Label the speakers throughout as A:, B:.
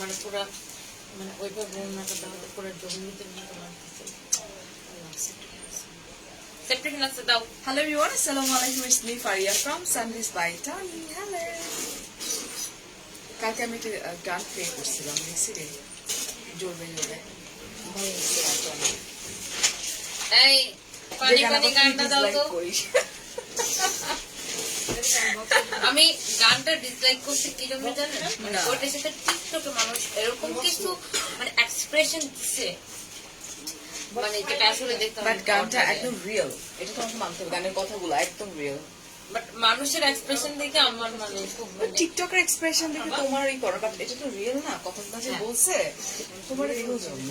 A: মানে পুরো মানে ওইটা বর্ণনাটা দাও পুরো জমিতে মতো লাগতেছে সেপ্টেম্বর আছে দাও
B: Hello everyone, assalamu alaikum. It's me Faria from Sundays by Tony. Hello. কালকে আমি একটা গান প্লে করছিলাম দেখছি রে জোরবে জোরে ভালো লাগছে
A: এই পানি পানি গানটা দাও তো আমি গানটা ডিসলাইক করতে কি জন্য জানেন মানে ওইটার সাথে টিকটকে মানুষ এরকম কিছু মানে এক্সপ্রেশন দিচ্ছে মানে যেটা আসলে দেখতে
B: বাট গানটা একদম রিয়েল এটা তোমাকে মানতে হবে গানের কথাগুলো একদম রিয়েল
A: বাট মানুষের এক্সপ্রেশন দেখে আমার মানে খুব
B: টিকটকের এক্সপ্রেশন দেখে তোমারই করো বাট এটা তো রিয়েল না কথাগুলো যে বলছে তোমার রিয়েল জন্য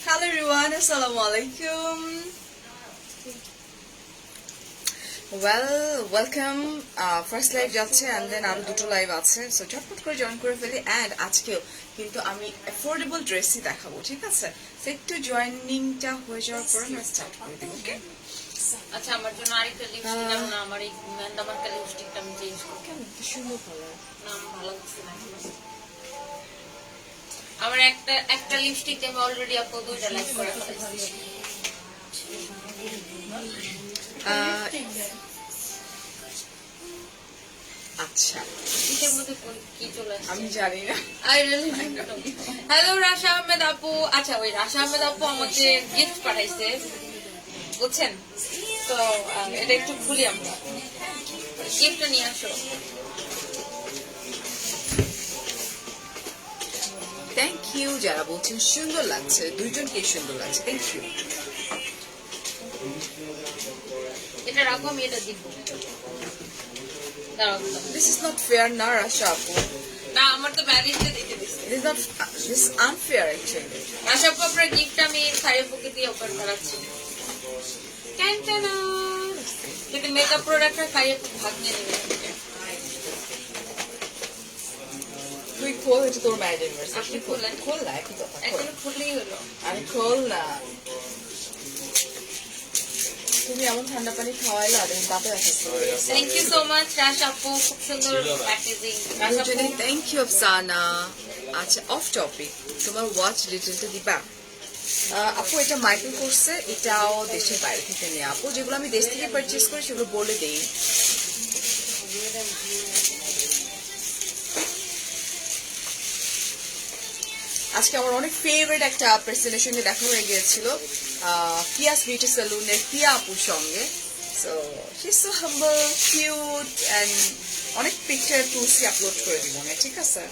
B: হ্যালো এভরিওয়ান আসসালামু আলাইকুম ওয়েলকাম ফার্স্ট লাইভ যাচ্ছে অ্যান্ড দেন আরো দুটো লাইভ আছে সো ঝটপট করে জয়েন করে ফেলি অ্যান্ড আজকেও কিন্তু আমি অ্যাফোর্ডেবল ড্রেসই দেখাবো ঠিক আছে সো একটু জয়েনিংটা হয়ে যাওয়ার পরে আমরা স্টার্ট করে দেবো ওকে
A: আচ্ছা আমার জন্য আরেকটা লিপস্টিক দাও না আমার এই ম্যান্ডামার্কা লিপস্টিকটা আমি চেঞ্জ করব
B: কেন সুন্দর কালার
A: না আমার ভালো লাগছে না আমার একটা লিপস্টিক আমি অলরেডি আপু দুইটা লাইক করে ফেলেছি
B: আচ্ছা
A: এটার মধ্যে কি চলে আসছে
B: আমি জানি না
A: হ্যালো রাশা আহমেদ আপু আচ্ছা ওই রাশা আহমেদ আপু আমাকে গিফট পাঠাইছে বুঝছেন তো এটা একটু খুলি আমরা গিফটটা নিয়ে আসো
B: থ্যাংক ইউ যারা বলছেন সুন্দর লাগছে দুইজনকে সুন্দর লাগছে থ্যাংক ইউ
A: এটা রাখো আমি এটা দিব
B: দিস ইজ নট ফেয়ার না রাশা আপু
A: না আমার তো ব্যালেন্সে দেখে দিচ্ছে
B: this not this unfair actually
A: Rasha আপু আপনার গিফট আমি সারিয়াপুকে দিয়ে ওপেন করাচ্ছি যদি মেকআপ প্রোডাক্টটা সারিয়াপু ভাগ নিয়ে নেবে
B: তুই খোল এটা তোর ম্যানেজার
A: আপনি খোলেন
B: খোল না একই কথা
A: এখন খুললেই হলো
B: আমি খোল না তুমি এমন ঠান্ডা পানি খাওয়াইলা তুমি তাতে
A: থ্যাংক ইউ সো মাচ রাশ আপু খুব সুন্দর প্যাকেজিং রাশ আপু
B: থ্যাংক ইউ আফসানা আচ্ছা অফ টপিক তোমার ওয়াচ ডিটেলটা দিবা আপু এটা মাইকেল করছে এটাও দেশের বাইরে থেকে নেই আপু যেগুলো আমি দেশ থেকে পারচেজ করি সেগুলো বলে দেই আজকে আমার অনেক ফেভারিট একটা প্রেসিডেন্টের সঙ্গে দেখা হয়ে গিয়েছিল পিয়াস বিউটি সেলুনের পিয়া আপুর সঙ্গে so she is so humble cute and অনেক পিকচার তুলসি আপলোড করে দিব না ঠিক আছে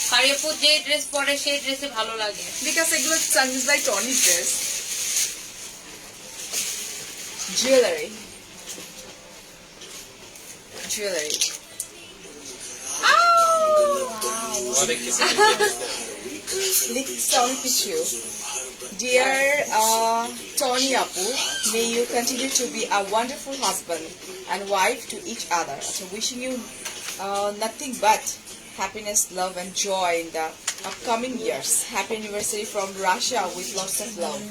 A: সারিয়াপু যে ড্রেস পরে সেই ড্রেসে ভালো লাগে
B: বিকজ এগুলো Sundays by Tony dress jewellery লিখছে অনেক কিছু Dear Tony Apu, may you continue to be a wonderful husband and wife to each other. So wishing you nothing but happiness, love and joy in the upcoming years. Happy anniversary from Russia with lots of love.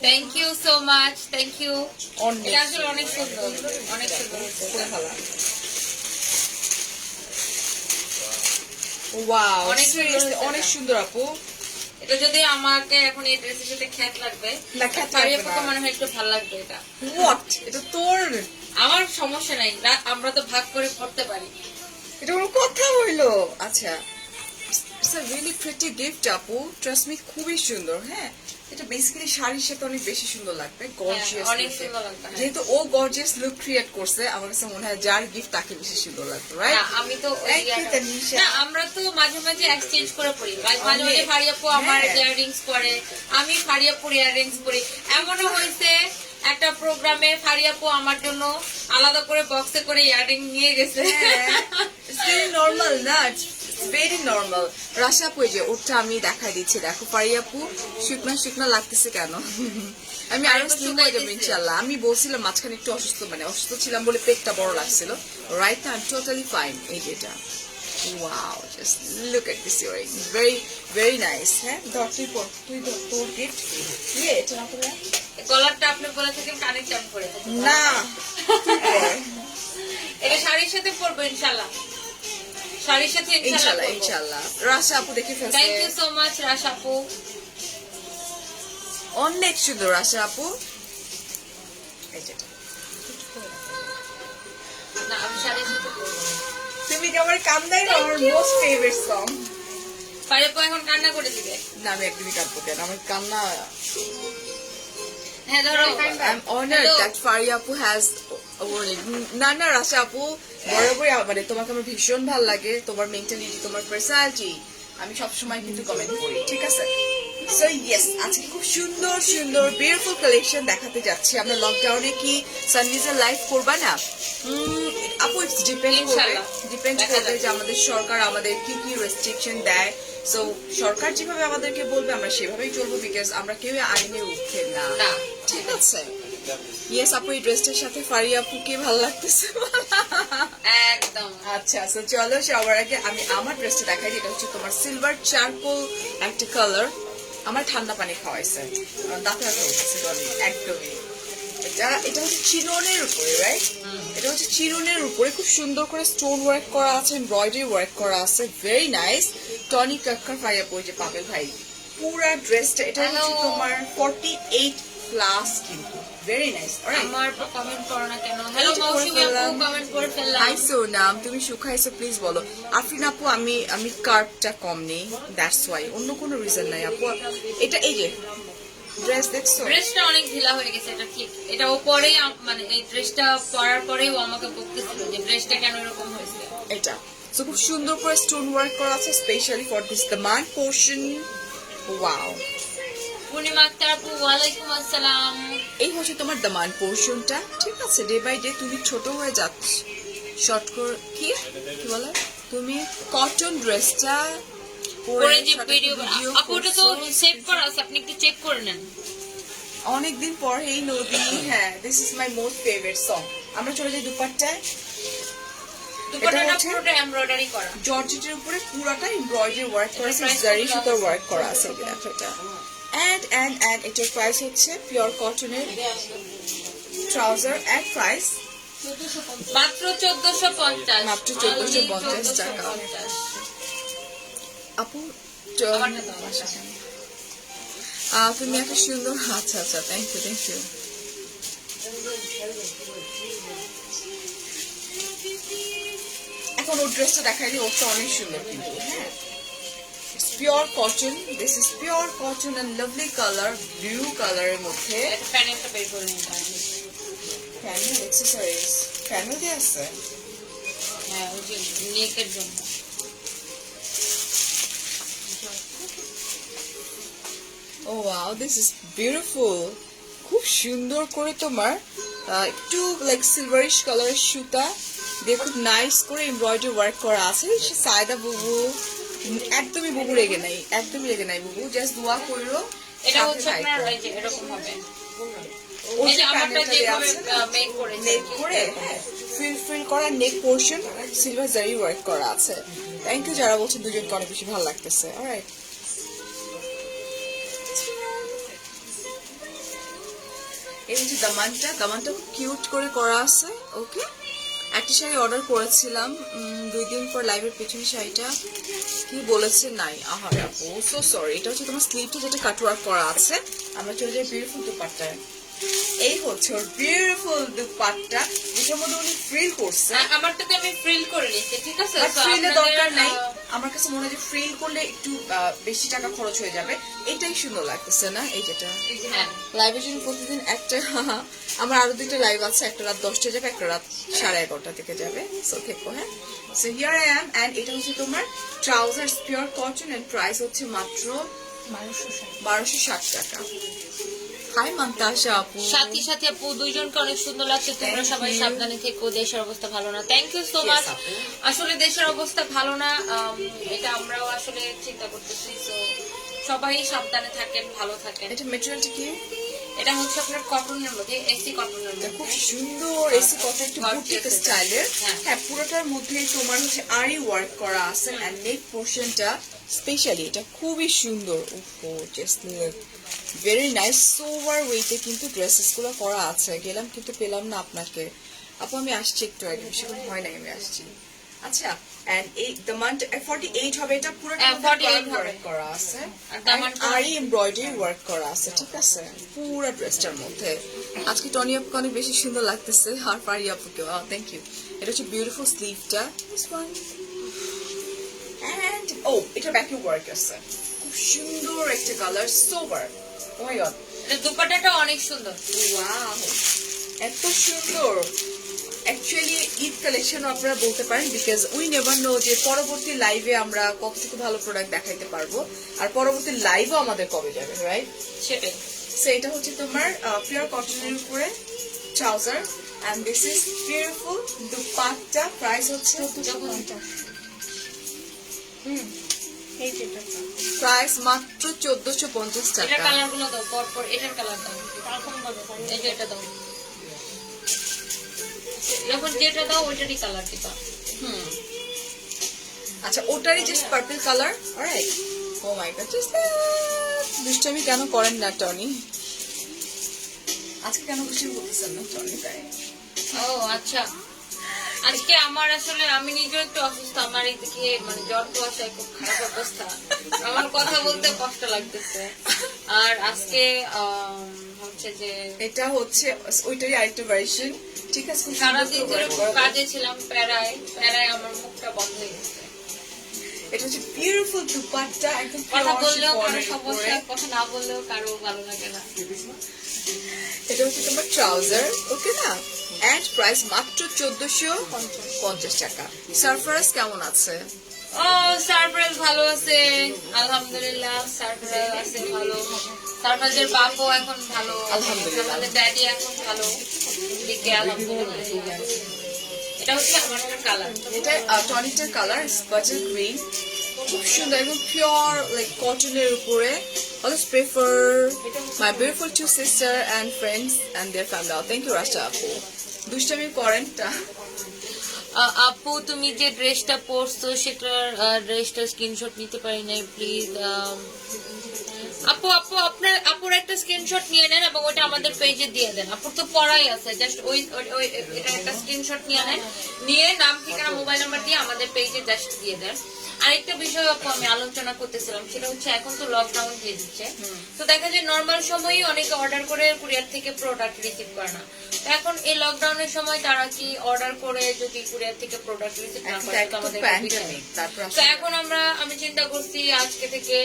A: Thank you so much thank you
B: অনেক
A: এটা আসলে অনেক সুন্দর অনেক সুন্দর
B: Wow,
A: অনেক
B: seriously, অনেক সুন্দর আপু
A: এটা যদি আমাকে এখন এই ড্রেসের সাথে খ্যাত লাগবে
B: না খ্যাত
A: সারিয়াপুকে মনে হয় একটু ভালো লাগবে এটা
B: What? এটা তোর
A: আমার সমস্যা নাই আমরা তো ভাগ করে পড়তে পারি
B: এটা কোনো কথা হইলো আচ্ছা It's a really pretty gift আপু ট্রাস্ট মি খুবই সুন্দর হ্যাঁ এটা বেসিক্যালি শাড়ির সাথে অনেক বেশি সুন্দর লাগবে গর্জিয়াস
A: অনেক সুন্দর লাগবে
B: যেহেতু ও গর্জিয়াস লুক ক্রিয়েট করছে আমার কাছে মনে হয় যার গিফট তাকে বেশি সুন্দর লাগবে রাইট
A: আমি তো না আমরা তো মাঝে মাঝে এক্সচেঞ্জ করে পড়ি মাঝে মাঝে ফারিয়াপু আমার ইয়াররিংস পরে আমি ফারিয়াপুর ইয়াররিংস পরি এমনও হয়েছে একটা প্রোগ্রামে ফারিয়াপু আমার জন্য আলাদা করে বক্সে করে ইয়াররিং নিয়ে গেছে
B: নর্মাল না ভেরি নর্মাল রাশা আপু যে ওটা আমি দেখাই দিচ্ছি দেখো ফারিয়াপু শুকনা শুকনা লাগতেছে কেন আমি আরো স্লিম হয়ে যাবো ইনশাল্লাহ আমি বলছিলাম মাঝখানে একটু অসুস্থ ছিলাম বলে পেটটা বড় লাগছিল রাইট না টোটালি ফাইন এই যেটা Wow, just look at this earring. Very, very nice. হ্যাঁ ধর তুই তোর গিফট এটা না করে
A: গলারটা আপনি বলে থাকেন কানের চাপ করে
B: না
A: এটা শাড়ির সাথে পরবো ইনশাআল্লাহ শাড়ির সাথে
B: ইনশাআল্লাহ
A: ইনশাআল্লাহ
B: ইনশাআল্লাহ। রাশা আপু দেখে ফেলছে,
A: থ্যাংক ইউ সো মাচ রাশা আপু।
B: অনেক সুন্দর রাশা আপু। এই যেটা
A: না আমি শাড়ির সাথে পরবো।
B: তুমি কি আমার কান্দাই না, আমার মোস্ট ফেভারিট সং।
A: ফারিয়া আপু এখন কান্না করে দিবে।
B: না আমি একদমই কাঁদবো কেন, আমার কান্না।
A: হ্যাঁ ধরো।
B: I'm honored that Faria Apu has awarded. না রাশা আপু, বরাবরই মানে তোমাকে আমার ভীষণ ভালো লাগে, তোমার মেন্টালিটি, তোমার পার্সোনালিটি আমি সবসময় কিন্তু কমেন্ট করি, ঠিক আছে? সো ইয়েস, আজকে খুব সুন্দর সুন্দর বিউটিফুল কালেকশন দেখাতে যাচ্ছি আমরা। লকডাউনে কি সানভিজের লাইভ করবা না? আপু ইটস ডিপেন্ড করবে,
A: ইনশাআল্লাহ।
B: ডিপেন্ড
A: দেখা
B: করবে
A: যাবে।
B: যে আমাদের সরকার আমাদের কি কি রেস্ট্রিকশন দেয়। সো সরকার যেভাবে আমাদেরকে বলবে আমরা সেভাবেই চলবো, বিকজ আমরা কেউ আইনে উঠে না,
A: না।
B: ঠিক আছে? ইয়েস আপু, এই ড্রেসটার সাথে ফারিয়া আপুকে ভালো লাগতেছে।
A: একদম।
B: আচ্ছা সো চলো সবার আগে আমি আমার ড্রেসটা দেখাই দিই। এটা হচ্ছে তোমার সিলভার চারকোল একটা কালার। আমার ঠান্ডা পানি খাওয়াইছে, আমার দাঁতে ব্যথা উঠেছে ডলি, একদমই। এটা হচ্ছে চিরনের উপরে, রাইট? এটা হচ্ছে চিরনের উপরে খুব সুন্দর করে স্টোন ওয়ার্ক করা আছে, এমব্রয়ডারি ওয়ার্ক করা আছে, very nice. Tony Kakkar Faria পড়ে যে পাবেল ভাই পুরা ড্রেসটা। এটা হচ্ছে
A: Hello.
B: তোমার 48 প্লাস, কিন্তু ভেরি নাইস।
A: আমার তো কমেন্ট করো না কেন? হ্যালো
B: এই যে
A: মৌসুমী
B: করে ফেললাম।
A: আপু কমেন্ট করে ফেললাম।
B: হাই সোনাম, তুমি শুকাইছো প্লিজ বলো। আফরিন আপু আমি কার্ভটা কম নেই, দ্যাটস ওয়াই, অন্য কোনো রিজন নাই আপু। এটা এই যে ড্রেস দেখছো,
A: ড্রেসটা অনেক ঢিলা হয়ে গেছে, এটা ঠিক। এটা ও পরেই মানে এই ড্রেসটা পরার পরেই ও আমাকে বলতেছিল যে ড্রেসটা কেন এরকম হয়েছে।
B: এটা সো খুব সুন্দর করে স্টোন ওয়ার্ক করা আছে স্পেশালি ফর দিস দমান পোর্শন। ওয়াও,
A: পূর্ণিমা আক্তার আপু ওয়ালাইকুম আসসালাম।
B: এই হচ্ছে তোমার দমান পোর্শনটা, ঠিক আছে? ডে বাই ডে তুমি ছোট হয়ে যাচ্ছ, শর্ট করে কি কি বলে, তুমি কটন ড্রেসটা
A: পরে যে ভিডিও আপু ওটা তো সেভ করা আছে, আপনি একটু চেক করে নেন।
B: অনেকদিন পর এই নদী, হ্যাঁ this is my most favourite song. আমরা চলে যাই দুপাট্টায়।
A: দুপাট্টাটা
B: হচ্ছে
A: পুরোটা এমব্রয়ডারি করা।
B: জর্জেটের উপরে পুরোটা এমব্রয়ডারি ওয়ার্ক করা আছে,
A: price
B: জারি
A: কত
B: সুতার
A: আছে?
B: ওয়ার্ক করা আছে এটা। এন্ড এটার প্রাইস হচ্ছে পিওর কটনের ট্রাউজার এন্ড প্রাইস
A: মাত্র 1450।
B: মাত্র 1450 টাকা। আপু তুমি একটা সুন্দর, আচ্ছা আচ্ছা, থ্যাংক ইউ। এখন ওর ড্রেসটা দেখাই দিই, ওরটা অনেক সুন্দর কিন্তু, হ্যাঁ pure cotton, this is pure cotton and lovely colour, blue কালারের মধ্যে।
A: প্যানেলটা বের করে নিন।
B: প্যানেল অ্যাক্সেসরিজ প্যানেল দিয়ে আছে।
A: হ্যাঁ ওই যে নেকের জন্য।
B: ও ওয়াও, দিস ইজ বিউটিফুল। খুব সুন্দর করে তোমার একটু লাইক সিলভারিশ কালারের সুতা দিয়ে খুব নাইস করে এমব্রয়ডারি ওয়ার্ক করা আছে। সায়দা বুবু একদমই বুবু রেগে নাই, একদমই রেগে নাই বুবু, জাস্ট দোয়া করলো।
A: এটা হচ্ছে আপনার এই যে এরকম হবে। এই যে আমারটা যেভাবে মেক করেছে
B: নেক করে ফিল করা নেক পোর্শন সিলভার জারি ওয়ার্ক করা আছে। থ্যাংক ইউ যারা বলছেন দুজনকে অনেক বেশি ভালো লাগতেছে। অলরাইট, এই হচ্ছে দামানটা কিউট করে করা আছে। ওকে, একটা শাড়ি অর্ডার করেছিলাম 2 দিন পর, লাইভের পেছনে শাড়িটা কি বলেছে নাই, আহারে আপু সো সরি। এটা হচ্ছে তোমার স্লিভটা যেটা কাটওয়ার্ক করা আছে। আমরা চলে যাই বিউটিফুল দুপাট্টায়। এই হচ্ছে ওর বিউটিফুল দুপাট্টা, যেটার মধ্যে উনি ফ্রিল করছে।
A: আমারটাতে আমি ফ্রিল করে নিচ্ছি, ঠিক আছে?
B: বাট
A: তো
B: ফ্রিলের
A: আপনাদের,
B: দরকার নাই, আমার কাছে মনে হয় যে ফ্রিল করলে একটু বেশি টাকা খরচ হয়ে যাবে। এটাই সুন্দর লাগতেছে না, এই যেটা
A: হ্যাঁ
B: লাইভের জন্য প্রতিদিন একটা আমার আরো 2টা লাইভ আছে, একটা রাত 10টায় যাবে, একটা রাত 11:30 থেকে যাবে। সো থেকো, হ্যাঁ। So here I am, and এটা হচ্ছে তোমার trouser pure cotton and price হচ্ছে মাত্র 1260 টাকা। হাই মান্তাসা আপু,
A: সাথী সাথী আপু দুইজনকে অনেক সুন্দর লাগছে। তোমরা
B: Thank
A: সবাই
B: you.
A: সাবধানে থেকো, দেশের অবস্থা ভালো না। Thank you so
B: Yes,
A: much.
B: আপু।
A: আসলে দেশের অবস্থা ভালো না, এটা আমরাও আসলে চিন্তা করতেছি। তো সবাই সাবধানে থাকেন, ভালো থাকেন।
B: এটা মেটেরিয়ালটা কি?
A: এটা হচ্ছে আপনার কটনের মধ্যে, এসি কটনের
B: এটা খুব
A: মধ্যে।
B: সুন্দর এসি কটন, একটু বুটিক স্টাইলের।
A: হ্যাঁ।
B: হ্যাঁ, পুরোটার মধ্যে তোমার হচ্ছে আরি ওয়ার্ক করা আছে এন্ড নেক পোর্শনটা স্পেশালি এটা খুবই সুন্দর। ওহো, জাস্ট লুক ভেরি নাইস। সোভার ওয়েটে কিন্তু ড্রেসেস গুলো করা আছে। গেলাম কিন্তু পেলাম না আপনাকে। আপু আমি আসছি একটু আগে, বেশিক্ষণ হয় নাই আমি আসছি। আচ্ছা and দামান 48 হবে, এটা পুরো
A: 48 হবে।
B: ওয়ার্ক করা আছে
A: আর দামান
B: আর এমব্রয়ডারি ওয়ার্ক করা আছে, ঠিক আছে, পুরো ড্রেসটার মধ্যে। আজকে টনি আপুকে অনেক বেশি সুন্দর লাগতেছে, আর পারি আপুকে, থ্যাংক ইউ। এটা হচ্ছে বিউটিফুল স্লিভটা, দিস ওয়ান, এন্ড এটা ব্যাকে ওয়ার্ক আছে, খুব সুন্দর একটা কালার, সোবার, ও মাই গড,
A: এটা দুপাট্টাটা অনেক সুন্দর।
B: ওয়াও, এত সুন্দর। অ্যাকচুয়ালি ঈদ কালেকশন আপনারা বলতে পারেন, বিকজ উই নেভার নো যে পরবর্তী লাইভে আমরা কতটুকু ভালো প্রোডাক্ট দেখাইতে পারবো, আর পরবর্তী লাইভও আমাদের কবে যাবে, রাইট?
A: সেটাই।
B: সো এটা হচ্ছে তোমার পিওর কটনের উপরে trouser, and this is beautiful dupatta. Price হচ্ছে প্রাইস মাত্র 1450
A: এটা
B: টাকা।
A: কালার গুলো দাও, পর এটার কালার দাও, এই যে এটা দাও, যখন যেটা দাও ওইটারই কালার দিবা।
B: আচ্ছা, ওটারই জাস্ট পার্পল কালার, অলরাইট। ও মাই গড, জাস্ট দুষ্টামি কেন করেন না টনি? আজকে কেন খুশি বলতেছেন না টনি? তাই
A: ও আচ্ছা, আজকে আমার আসলে আমি নিজেও একটু অসুস্থ, আমার এইদিকে মানে জ্বর কুয়াশায় খুব খারাপ অবস্থা, আমার কথা বলতে কষ্ট লাগতেছে। আর আজকে হচ্ছে যে
B: এটা হচ্ছে ওইটারই আরেকটা ভার্সন, ঠিক আছে। খুব সুন্দর
A: সারাদিন
B: করে
A: ধরে
B: work
A: খুব
B: করা।
A: কাজে ছিলাম, প্যারায় আমার মুখটা বন্ধ হয়ে গেছে।
B: এটা হচ্ছে বিউটিফুল দুপাট্টা, একদম
A: কথা
B: pure
A: বললেও কারো
B: chiffon-এর
A: সমস্যা,
B: উপরে।
A: কথা না বললেও কারো ভালো লাগে না।
B: এটা হচ্ছে তোমার ট্রাউজার, ওকে না? এন্ড প্রাইস মাত্র 1450 টাকা। সারফারাজ কেমন আছে?
A: ও সারপ্রাইজ ভালো আছে, আলহামদুলিল্লাহ। সারপ্রাইজ আছে ভালো, সারপ্রাইজের বাপও এখন ভালো,
B: আলহামদুলিল্লাহ।
A: আমাদের ড্যাডি এখন ভালো, দিকে আলহামদুলিল্লাহ। এটা হচ্ছে আমার একটা কালার,
B: এটা টনিকটার কালার বাটার গ্রিন, খুব সুন্দর, একদম পিওর লাইক কটনের উপরে। Always prefer my beautiful two sister and friends and their family. Thank you, Rasha আপু। দুষ্টামি করেন টা।
A: আপু তুমি যে ড্রেসটা পরছো সেটার ড্রেসটা স্ক্রিনশট নিতে পারি নাই, প্লিজ। আপু আপুর একটা স্ক্রিনশট নিয়ে নেন এবং ওটা আমাদের পেজে দিয়ে দেন। আপুর তো পড়াই আছে, জাস্ট ওই এটা একটা স্ক্রিনশট নিয়ে নেন, নিয়ে নাম ঠিকানা মোবাইল নাম্বার দিয়ে আমাদের পেজে জাস্ট দিয়ে দেন। আরেকটা বিষয় আপু আমি আলোচনা করতেছিলাম, সেটা হচ্ছে এখন তো লকডাউন হয়ে দিচ্ছে, তো দেখা যায় নর্মাল সময়ই অনেকে অর্ডার করে কুরিয়ার থেকে প্রোডাক্ট রিসিভ করে না। তো এখন এই লকডাউনের সময় তারা কি অর্ডার করে যদি কুরিয়ার থেকে প্রোডাক্ট রিসিভ না করে তো আমাদের তো এখন আমি চিন্তা করছি আজকে থেকে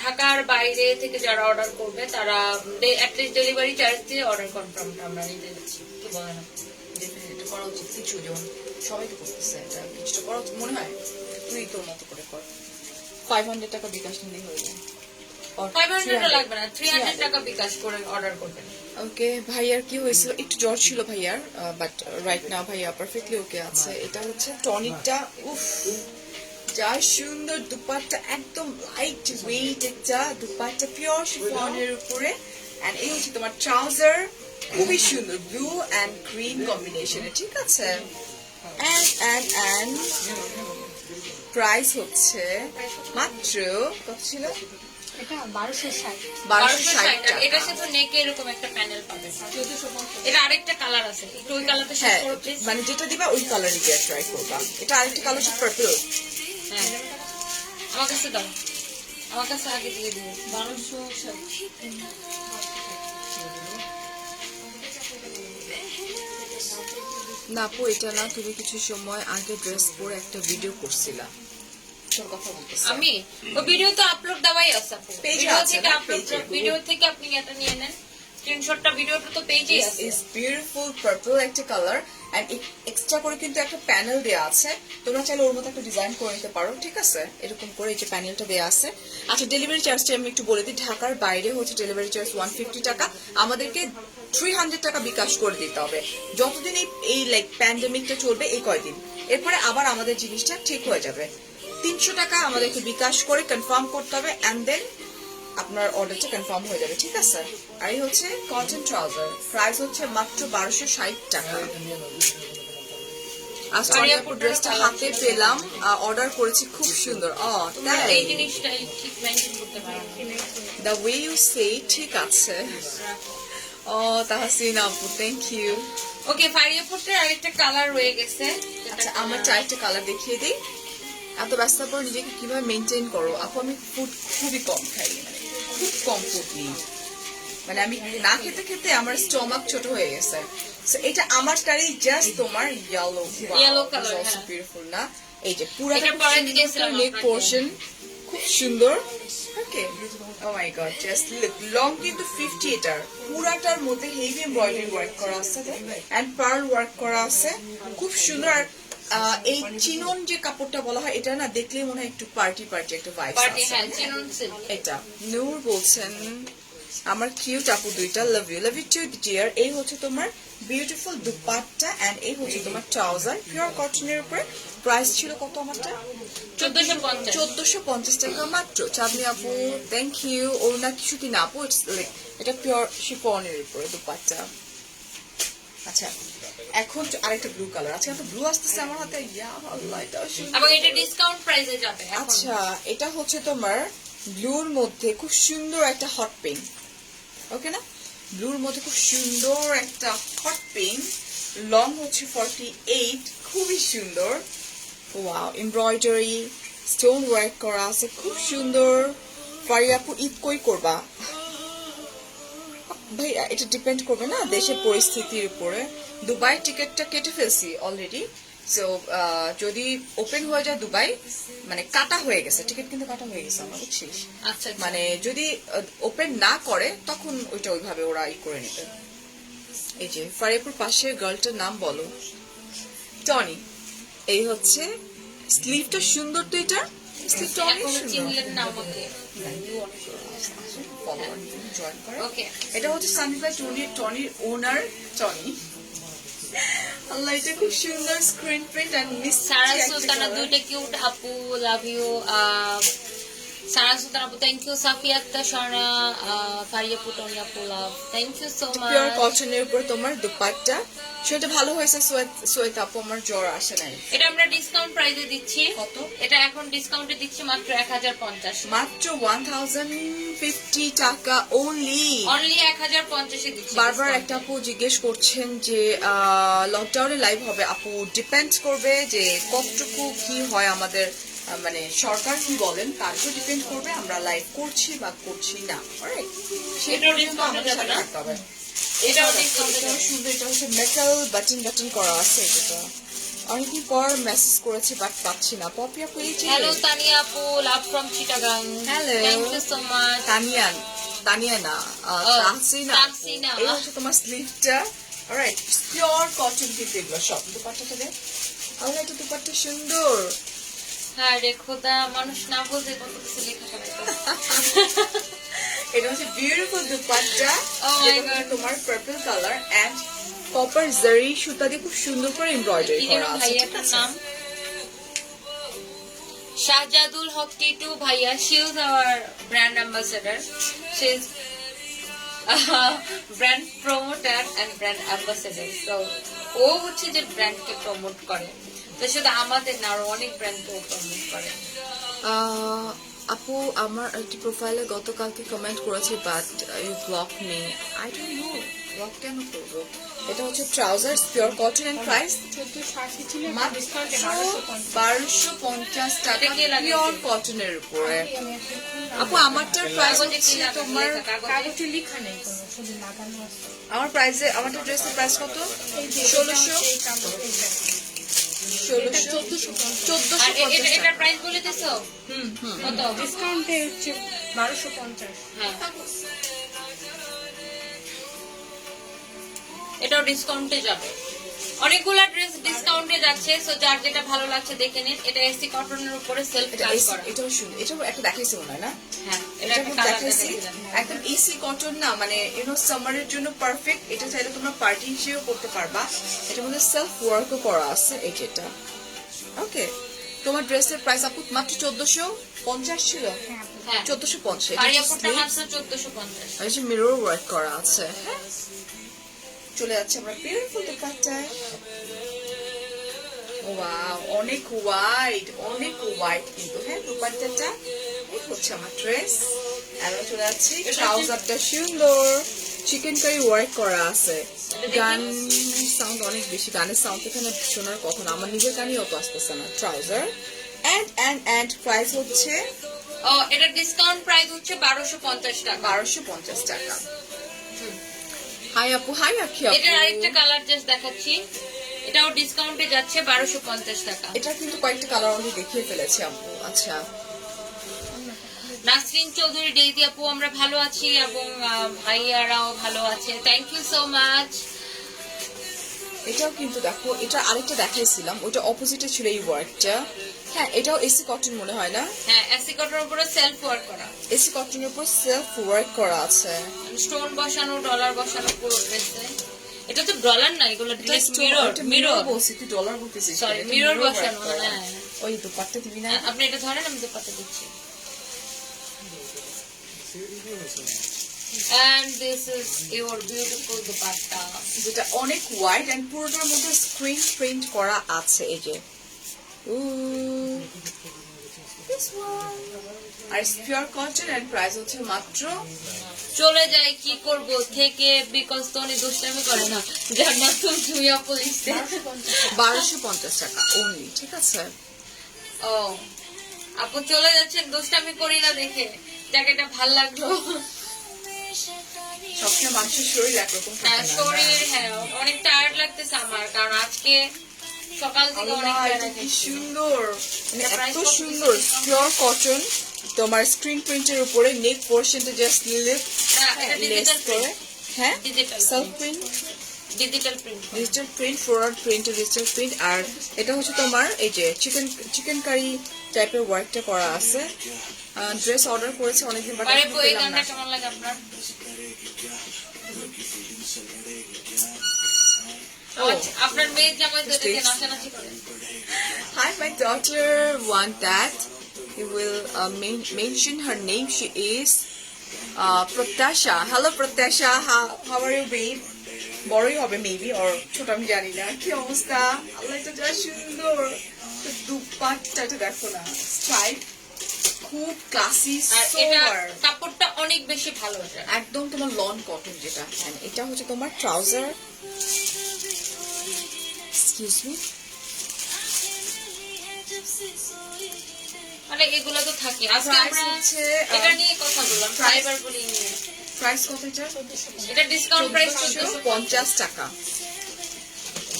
A: ঢাকার বাইরে থেকে যারা অর্ডার করবে তারা অ্যাটলিস্ট ডেলিভারি চার্জ দিয়ে অর্ডার কনফার্মটা আমরা নিতে যাচ্ছি। কি বলেন?
B: এটা করা উচিত, কিছু যেমন সবাই তো করতেছে, এটা কিছুটা করা উচিত মনে হয়। তুই তোর মতো করে কর, 500 টাকা বিকাশ নিলেই হয়ে যায়।
A: 500 লাগবে না, 300 টাকা বিকাশ করে অর্ডার করবেন।
B: ওকে, ভাইয়ার কি হয়েছিল? একটু জ্বর ছিল ভাইয়ার, বাট রাইট নাও ভাইয়া পারফেক্টলি ওকে আছে। এটা হচ্ছে টনিকটা, উফ যা সুন্দর দুপাট্টা, একদম লাইট ওয়েট একটা দুপাট্টা, পিওর শিফনের উপরে। এন্ড এই হচ্ছে তোমার ট্রাউজার, খুবই সুন্দর ব্লু এন্ড গ্রিন কম্বিনেশনে, ঠিক আছে। এন্ড প্রাইস হচ্ছে মাত্র কত ছিল?
C: এটা 1260।
B: 1260 টাকা।
A: এটার সাথে নেকে এরকম একটা প্যানেল পাবেন। এটা আরেকটা কালার আছে, একটু ওই কালারটা শেয়ার
B: হ্যাঁ,
A: করো প্লিজ।
B: মানে যেটা দিবা ওই কালারই দিয়ে ট্রাই করবা। এটা আরেকটা কালার হচ্ছে পার্পল।
A: হ্যাঁ, আমার কাছে দাও, আমার কাছে আগে দিয়ে দিও।
C: 1260।
B: না আপু, এটা না, তুমি কিছু সময় আগে ড্রেস পরে একটা ভিডিও করছিলা, তোর কথা বলতেছি
A: আমি ও ভিডিও তো আপলোড দেওয়াই আছে আপু,
B: Page
A: ভিডিও
B: আছে
A: থেকে
B: না,
A: আপলোড,
B: page এ।
A: ভিডিও থেকে আপনি এটা নিয়ে নেন স্ক্রিনশটটা, ভিডিওটা তো পেজেই আছে।
B: ইজ বিউটিফুল পার্পল একটা কালার, এন্ড এক্সট্রা করে কিন্তু একটা প্যানেল দেয়া আছে, তোমরা চাইলে ওর মতো একটা ডিজাইন করে নিতে পারো, ঠিক আছে। এরকম করে এই যে প্যানেলটা দেয়া আছে। আচ্ছা, ডেলিভারি চার্জটা আমি একটু বলে দিই। ঢাকার বাইরে হচ্ছে ডেলিভারি চার্জ 150 টাকা, আমাদেরকে 300 টাকা বিকাশ করে দিতে হবে যতদিন এই লাইক প্যান্ডেমিকটা চলবে, এই কয়দিন। এরপরে আবার আমাদের জিনিসটা ঠিক হয়ে যাবে। 300 টাকা আমাদেরকে বিকাশ করে কনফার্ম করতে হবে, এন্ড দেন আপনার অর্ডারটা কনফার্ম হয়ে যাবে, ঠিক আছে। আর এই হচ্ছে কটন ট্রাউজার, প্রাইস হচ্ছে মাত্র 1260 টাকা। আজ টনিয়াপুর ড্রেসটা হাতে পেলাম, অর্ডার করেছি, খুব সুন্দর।
A: তোমরা এই জিনিসটাই ঠিক মেনটেন করতে পারো।
B: দ্য ওয়ে ইউ সে, ঠিক আছে। ও তাহসিন আপু, থ্যাংক ইউ।
A: ওকে, ফারিয়াপুরটার আরেকটা কালার রয়ে গেছে।
B: আচ্ছা, আমার চারটা কালার দেখিয়ে দিই। এত ব্যস্ত পর নিজেকে কিভাবে মেনটেন করো? আপু আমি ফুড খুবই কম খাই, মানে খুব কম ফুড নিই। মানে আমি না খেতে খেতে আমার স্টমাক ছোট হয়ে গেছে। So, এটা আমারটারই জাস্ট তোমার ইয়েলো
A: Yellow color, হ্যাঁ।
B: বিউটিফুল না? এই যে পুরাটা
A: এটা পরে দিয়েছিলাম
B: নেক
A: আপনাকে।
B: পোর্শন খুব সুন্দর। ওকে, ও মাই গড, জাস্ট লুক। লং কিন্তু 50, এটার পুরাটার মধ্যে হেভি এমব্রয়ডারি ওয়ার্ক করা আছে এন্ড পার্ল ওয়ার্ক করা আছে, খুব সুন্দর। আর এই চিনন যে কাপড়টা বলা হয়, এটা না দেখলেই মনে হয় একটু পার্টি পার্টি একটা ভাইবস
A: পার্টি,
B: আছে।
A: হ্যাঁ, চিনন সিল্ক।
B: এটা নূর বলছেন আমার কিউট আপু দুইটা, লাভ ইউ টু ডিয়ার। এই হচ্ছে তোমার বিউটিফুল দুপাট্টা এন্ড এই হচ্ছে তোমার ট্রাউজার, পিওর কটনের উপরে। প্রাইস ছিল কত আমারটা?
A: 1450।
B: 1450 টাকা মাত্র। চাঁদনি আপু, থ্যাংক ইউ। ওর না কিছু কিনা আপু, ইটস লাইক এটা পিওর শিফনের উপরে দুপাট্টা। আচ্ছা, এখন আরেকটা ব্লু কালার আছে। এত ব্লু আসতেছে আমার হাতে, ইয়া আল্লাহ, এটা
A: এবং এটা ডিসকাউন্ট প্রাইসে যাবে এখন।
B: আচ্ছা, এটা হচ্ছে তোমার ব্লুর মধ্যে খুব সুন্দর একটা হট পিঙ্ক। ওকে না, ব্লুর মধ্যে খুব সুন্দর একটা হট পিঙ্ক। লং হচ্ছে 48, খুবই সুন্দর। ওয়াও, এমব্রয়ডারি স্টোন ওয়ার্ক করা আছে, খুব সুন্দর। ফারিয়াপু, ঈদ কই করবা? ভাই এটা ডিপেন্ড করবে না দেশের পরিস্থিতির উপরে। দুবাই টিকিটটা কেটে ফেলছি অলরেডি। সো যদি ওপেন হয়ে যায় দুবাই, মানে কাটা হয়ে গেছে টিকিট, কিন্তু কাটা হয়ে গেছে আমার, বুঝছিস?
A: আচ্ছা,
B: মানে যদি ওপেন না করে তখন ওইটা ওইভাবে ওরা করে নেবে। এই যে ফারিয়াপুর পাশে গার্লটার নাম বলো। টনি। এই হচ্ছে স্লিভটা সুন্দর তো, এটা স্লিভটা অনেক
A: এখনো
B: সুন্দর।
A: চিনলেন না আমাকে।
B: জয়েন করে।
A: ওকে,
B: এটা হচ্ছে সানিফা টনির ওনার টনি। আল্লাহ, এটা খুব সুন্দর screen print and miss
A: Sara Sultana দুইটা কিউট আপু, লাভ ইউ। সারা সুলতানা আপু, থ্যাংক ইউ। সাফিয়া আক্তার, স্বর্ণা, ফারিয়াপু, টনি আপু, love, thank you so
B: pure
A: much.
B: কটনের উপর তোমার দুপাট্টা। সেটা ভালো হয়েছে সোয়েত আপু, আমার জ্বর আসে নাই।
A: এটা আমরা ডিসকাউন্ট প্রাইসে দিচ্ছি।
B: কত?
A: এটা এখন ডিসকাউন্টে দিচ্ছি মাত্র 1050।
B: মাত্র 1050 টাকা অনলি।
A: অনলি 1050 এ দিচ্ছি।
B: বারবার
A: discount
B: একটা
A: এ।
B: আপু জিজ্ঞেস করছেন যে লকডাউনে লাইভ হবে আপু? ডিপেন্ড করবে যে কতটুকু কি হয় আমাদের, মানে সরকার কি বলেন তার উপর ডিপেন্ড করবে আমরা লাইভ করছি বা করছি না। অলরাইট, সেই
A: এটাও
B: পর্যন্ত
A: discount এ
B: আমাদের
A: যাবে
B: সাথে
A: না?
B: থাকতে হবে।
A: এটাও
B: এটাও
A: discount এ যাবে।
B: সুন্দর। এটা হচ্ছে মেটাল বাটন করা আছে। এটা অনেকদিন পর মেসেজ করেছি বাট পাচ্ছি না। পপি আপু, এই যে
A: হ্যালো তানিয়া আপু, love from Chittagong.
B: Hello.
A: Thank you so much.
B: Tania না, তাহসিনা আপু।
A: তাহসিনা।
B: এই হচ্ছে তোমার স্লিভটা। অলরাইট, পিওর কটন কিন্তু এগুলো সব। দুপাট্টাটা দেখ, আল্লাহ, এটা দুপাট্টা সুন্দর।
A: হ্যাঁ রে খোদা, মানুষ না বলতে কত কিছু লেখা পড়াইতো।
B: এটা হচ্ছে বিউটিফুল দুপাট্টা।
A: Oh my
B: যেটা
A: God.
B: তোমার পার্পল কালার এন্ড কপার জারি সুতা দিয়ে খুব সুন্দর করে এমব্রয়ডারি
A: কি যেন
B: করা আছে।
A: ভাইয়াটার নাম? শাহজাদুল হক টিটু ভাইয়া, she is our brand ambassador. She is brand promoter and brand ambassador. So ও হচ্ছে যে ব্র্যান্ডকে প্রমোট করে, তো শুধু আমাদের না, আরো অনেক ব্র্যান্ডকে প্রমোট করে।
B: আপু, আমার একটি প্রোফাইলে গতকালকে কমেন্ট করেছে but you block me. I don't know, block কেন করবো? এটা হচ্ছে trouser, pure cotton and price
C: 1480 ছিল,
B: মাত্র
C: ডিসকাউন্টে
B: 1250 টাকা,
A: এটা কে লাগাইছে?
B: পিওর কটনের উপরে। আপু, আমারটার প্রাইস
A: কাগজে কি
B: হচ্ছে
A: লাগানো?
B: তোমার,
A: লেখা কাগজে?
C: কাগজে লেখা নেই কোনো, শুধু লাগানো আছে।
B: আমারটা ড্রেসের প্রাইস কত?
C: এই যে
B: 1600
C: এই কাগজ, এইটা।
B: 1450
A: আর এটার প্রাইস বলে দিছো? কত?
C: ডিসকাউন্টে হচ্ছে 1250।
A: হ্যাঁ, এটাও ডিসকাউন্টে যাবে। অনেকগুলা ড্রেস ডিসকাউন্টে যাচ্ছে, সো যার যেটা ভালো লাগছে দেখে নিন। এটা এসি কটনের উপরে সেলফ কাজ করা।
B: এটাও সুন্দর। এটাও একটা দেখাইছে মনে হয় না?
A: হ্যাঁ, এটা
B: এটা
A: একটা
B: খুব
A: কালার
B: দেখাইছি, একদম এসি কটন না, মানে সামারের জন্য পারফেক্ট। এটা চাইলে তোমরা পার্টি হিসেবেও করতে পারবা। এটার মধ্যে সেলফ ওয়ার্কও করা আছে। এই যেটা ওকে, তোমার ড্রেসের প্রাইস আপু মাত্র 1450 ছিল।
A: হ্যাঁ,
B: 1450।
A: পারিয়াপুরটা মাত্র 1450।
B: এই যে মিরর ওয়ার্ক করা আছে। হ্যাঁ, চলে যাচ্ছে আমরা বিউটিফুল দুপাট্টায়। ওয়াও, অনেক ওয়াইড কিন্তু। হ্যাঁ, দুপাট্টাটা এই হচ্ছে আমার ড্রেস। আমরা চলে যাচ্ছি ট্রাউজারটা সুন্দর। চিকেন কারি ওয়ার্ক করা আছে। গানের সাউন্ড অনেক বেশি, গানের সাউন্ড এখানে শোনার কথা না, আমার নিজের গানই অত আসতেছে না। ট্রাউজার এন্ড প্রাইস হচ্ছে
A: ও এটা ডিসকাউন্ট প্রাইস হচ্ছে 1250 টাকা।
B: 1250 টাকা। হাই আপু, হাই আখি আপু।
A: এটার আরেকটা কালার জাস্ট দেখাচ্ছি, এটাও ডিসকাউন্টে যাচ্ছে 1250 টাকা।
B: এটা কিন্তু কয়েকটা কালার অলরেডি দেখিয়ে ফেলেছি আপু। আচ্ছা,
A: নাসরিন চৌধুরী, ডেইজি আপু আমরা ভালো আছি এবং ভাইয়ারাও ভালো আছে, থ্যাংক ইউ সো মাচ।
B: এটাও কিন্তু দেখো, এটা আরেকটা দেখাইছিলাম, ওটা অপোজিটে ছিল এই ওয়ার্কটা। হ্যাঁ, এটাও এসি কটন মনে হয় না?
A: হ্যাঁ, এসি কটনের উপরে সেলফ ওয়ার্ক করা,
B: এসি কটনের উপর সেলফ ওয়ার্ক করা আছে।
A: স্টোন বসানো, ডলার বসানো পুরো ড্রেসে। এটা তো ডলার না, এগুলো
B: মিরর বলছি, তুই ডলার বলতেছিস।
A: সরি, মিরর বসানো। হ্যাঁ,
B: ওই দুপাট্টা দিবি না?
A: আপনি এটা ধরেন, আমি দুপাট্টা দিচ্ছি। And this is your beautiful dupatta.
B: যেটা অনেক ওয়াইড এন্ড পুরোটার মধ্যে স্ক্রিন প্রিন্ট করা আছে। এই যে this one. আর পিওর কটন এন্ড প্রাইস হচ্ছে মাত্র
A: চলে যাই কি করব থেকে, বিকজ তো উনি দুষ্টামি করে না, জান্নাতুল জুইয়া পুলিশে
B: 1250 টাকা অনলি। ঠিক আছে,
A: ও আপু চলে যাচ্ছেন, দুষ্টামি করি না দেখে জ্যাকেটটা ভাল লাগলো।
B: সবসময় মানুষের শরীর একরকম
A: হ্যাঁ,
B: থাকে না।
A: শরীর হ্যাঁ অনেক টায়ার্ড লাগতেছে আমার, কারণ আজকে সকাল থেকে অনেক
B: আল্লাহ, এটা কি সুন্দর, মানে এত সুন্দর পিওর কটন। তোমার স্ক্রিন প্রিন্টের উপরে নেক পোর্শনটা জাস্ট লেস করে, হ্যাঁ
A: digital
B: self print,
A: digital print.
B: Digital print, floral print, digital print. আর এটা হচ্ছে তোমার এই যে চিকেন কারি টাইপের ওয়ার্কটা করা আছে। ড্রেস অর্ডার করেছে অনেকদিন, বাট
A: আরে
B: এখনো
A: এই
B: পেলাম
A: গানটা
B: না।
A: কেমন লাগে আপনার? আচ্ছা, আপনার মেয়ের জামাই তো এটাকে নাচানাচি করে।
B: Hi, my daughter want that you will mention her name. She is Pratyasha. Hello, Pratyasha. How are you, babe? বড়ই হবে মেবি, or ছোট আমি জানি না। কি অবস্থা? আল্লাহ, এটা যা সুন্দর। দুপাট্টাটা দেখো না, স্ট্রাইপ খুব ক্লাসি,
A: আর এটা কাপড়টা অনেক বেশি ভালো, এটা
B: একদম তোমার লন কটন যেটা। And এটা হচ্ছে তোমার ট্রাউজার। এক্সকিউজ মি,
A: মানে এগুলো তো থাকে। আজকে
B: Price
A: আমরা
B: হচ্ছে,
A: এটা নিয়ে কথা বললাম, ফাইবার বলি নিয়ে।
B: প্রাইস কত এটা?
A: এটা ডিসকাউন্ট প্রাইস
B: 1450 টাকা।